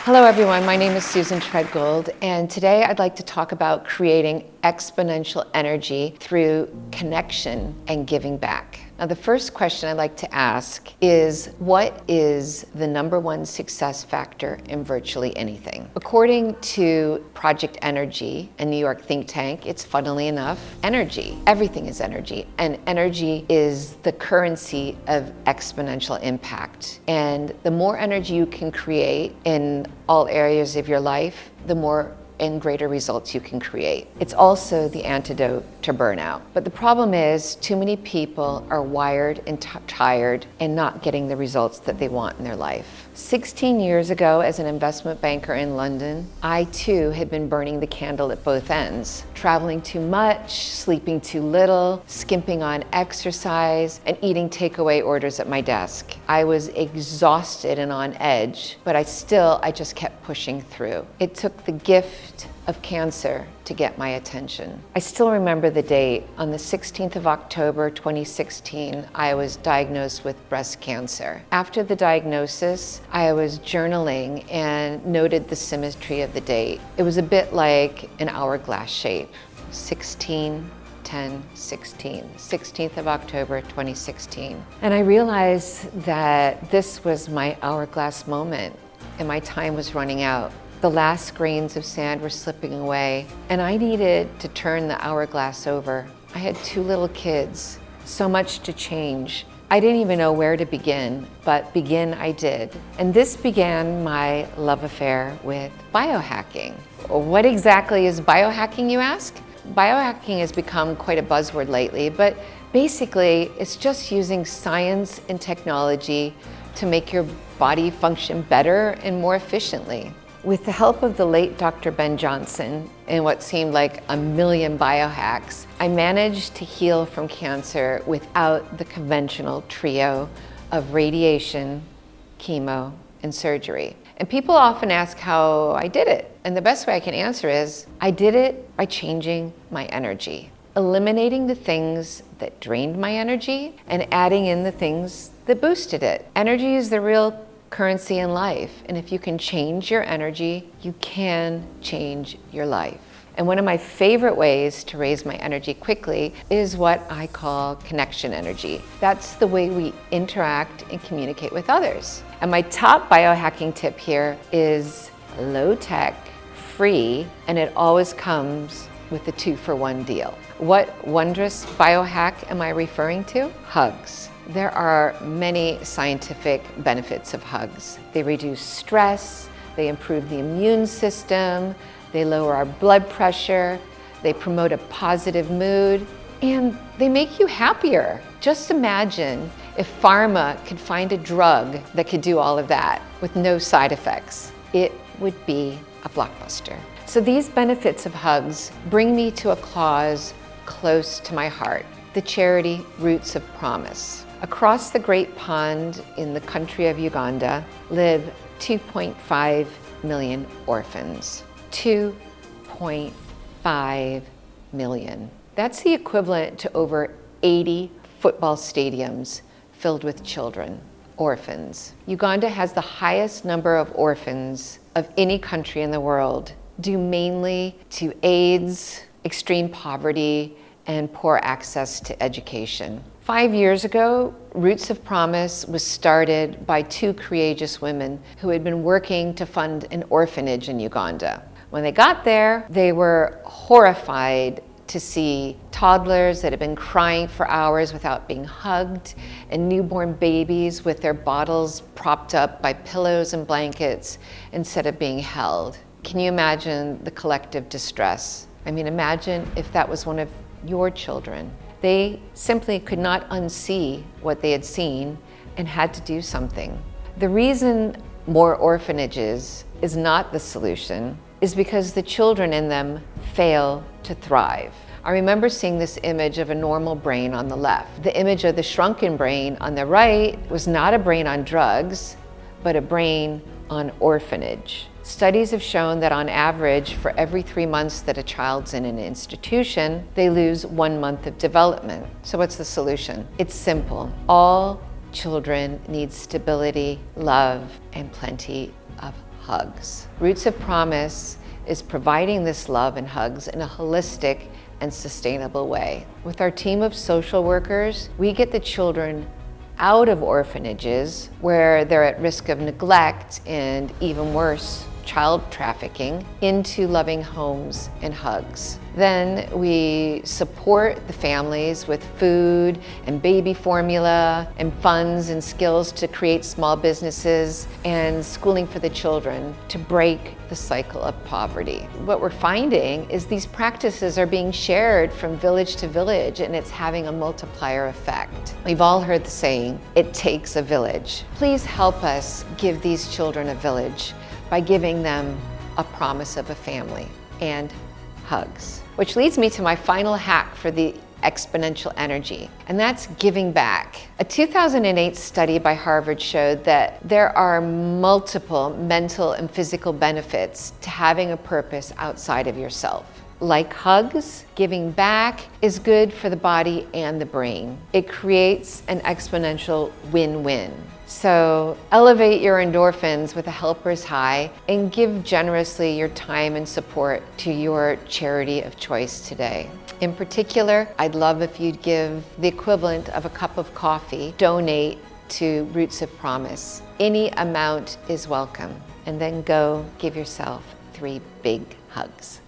Hello everyone, my name is Susan Treadgold, and today I'd like to talk about creating exponential energy through connection and giving back. Now the first question I'd like to ask is, what is the number one success factor in virtually anything? According to Project Energy, a New York think tank, it's funnily enough, energy. Everything is energy, and energy is the currency of exponential impact. And the more energy you can create in all areas of your life, the more and greater results you can create. It's also the antidote to burnout. But the problem is, too many people are wired and tired and not getting the results that they want in their life. 16 years ago, as an investment banker in London, I too had been burning the candle at both ends, traveling too much, sleeping too little, skimping on exercise, and eating takeaway orders at my desk. I was exhausted and on edge, but I just kept pushing through. It took the gift of cancer to get my attention. I still remember the date. On the 16th of October 2016, I was diagnosed with breast cancer. After the diagnosis, I was journaling and noted the symmetry of the date. It was a bit like an hourglass shape. 16, 10, 16, 16th of October 2016. And I realized that this was my hourglass moment and my time was running out. The last grains of sand were slipping away, and I needed to turn the hourglass over. I had 2 little kids, so much to change. I didn't even know where to begin, but begin I did. And this began my love affair with biohacking. What exactly is biohacking, you ask? Biohacking has become quite a buzzword lately, but basically it's just using science and technology to make your body function better and more efficiently. With the help of the late Dr. Ben Johnson and what seemed like a million biohacks, I managed to heal from cancer without the conventional trio of radiation, chemo, and surgery. And people often ask how I did it. And the best way I can answer is, I did it by changing my energy, eliminating the things that drained my energy and adding in the things that boosted it. Energy is the real currency in life, and if you can change your energy, you can change your life. And one of my favorite ways to raise my energy quickly is what I call connection energy. That's the way we interact and communicate with others. And my top biohacking tip here is low tech, free, and it always comes with the 2-for-1 deal. What wondrous biohack am I referring to? Hugs. There are many scientific benefits of hugs. They reduce stress, they improve the immune system, they lower our blood pressure, they promote a positive mood, and they make you happier. Just imagine if pharma could find a drug that could do all of that with no side effects. It would be a blockbuster. So these benefits of hugs bring me to a cause close to my heart, the charity Roots of Promise. Across the Great Pond in the country of Uganda live 2.5 million orphans. 2.5 million. That's the equivalent to over 80 football stadiums filled with children, orphans. Uganda has the highest number of orphans of any country in the world, due mainly to AIDS, extreme poverty, and poor access to education. 5 years ago, Roots of Promise was started by 2 courageous women who had been working to fund an orphanage in Uganda. When they got there, they were horrified to see toddlers that had been crying for hours without being hugged, and newborn babies with their bottles propped up by pillows and blankets instead of being held. Can you imagine the collective distress? I mean, imagine if that was one of your children. They simply could not unsee what they had seen and had to do something. The reason more orphanages is not the solution is because the children in them fail to thrive. I remember seeing this image of a normal brain on the left. The image of the shrunken brain on the right was not a brain on drugs, but a brain on orphanage. Studies have shown that on average, for every 3 months that a child's in an institution, they lose 1 month of development. So what's the solution? It's simple. All children need stability, love, and plenty of hugs. Roots of Promise is providing this love and hugs in a holistic and sustainable way. With our team of social workers, we get the children out of orphanages where they're at risk of neglect and, even worse, child trafficking, into loving homes and hugs. Then we support the families with food and baby formula and funds and skills to create small businesses and schooling for the children to break the cycle of poverty. What we're finding is these practices are being shared from village to village, and it's having a multiplier effect. We've all heard the saying, it takes a village. Please help us give these children a village by giving them a promise of a family and hugs. Which leads me to my final hack for the exponential energy, and that's giving back. A 2008 study by Harvard showed that there are multiple mental and physical benefits to having a purpose outside of yourself. Like hugs, giving back is good for the body and the brain. It creates an exponential win-win. So elevate your endorphins with a helper's high and give generously your time and support to your charity of choice today. In particular, I'd love if you'd give the equivalent of a cup of coffee, donate to Roots of Promise. Any amount is welcome. And then go give yourself 3 big hugs.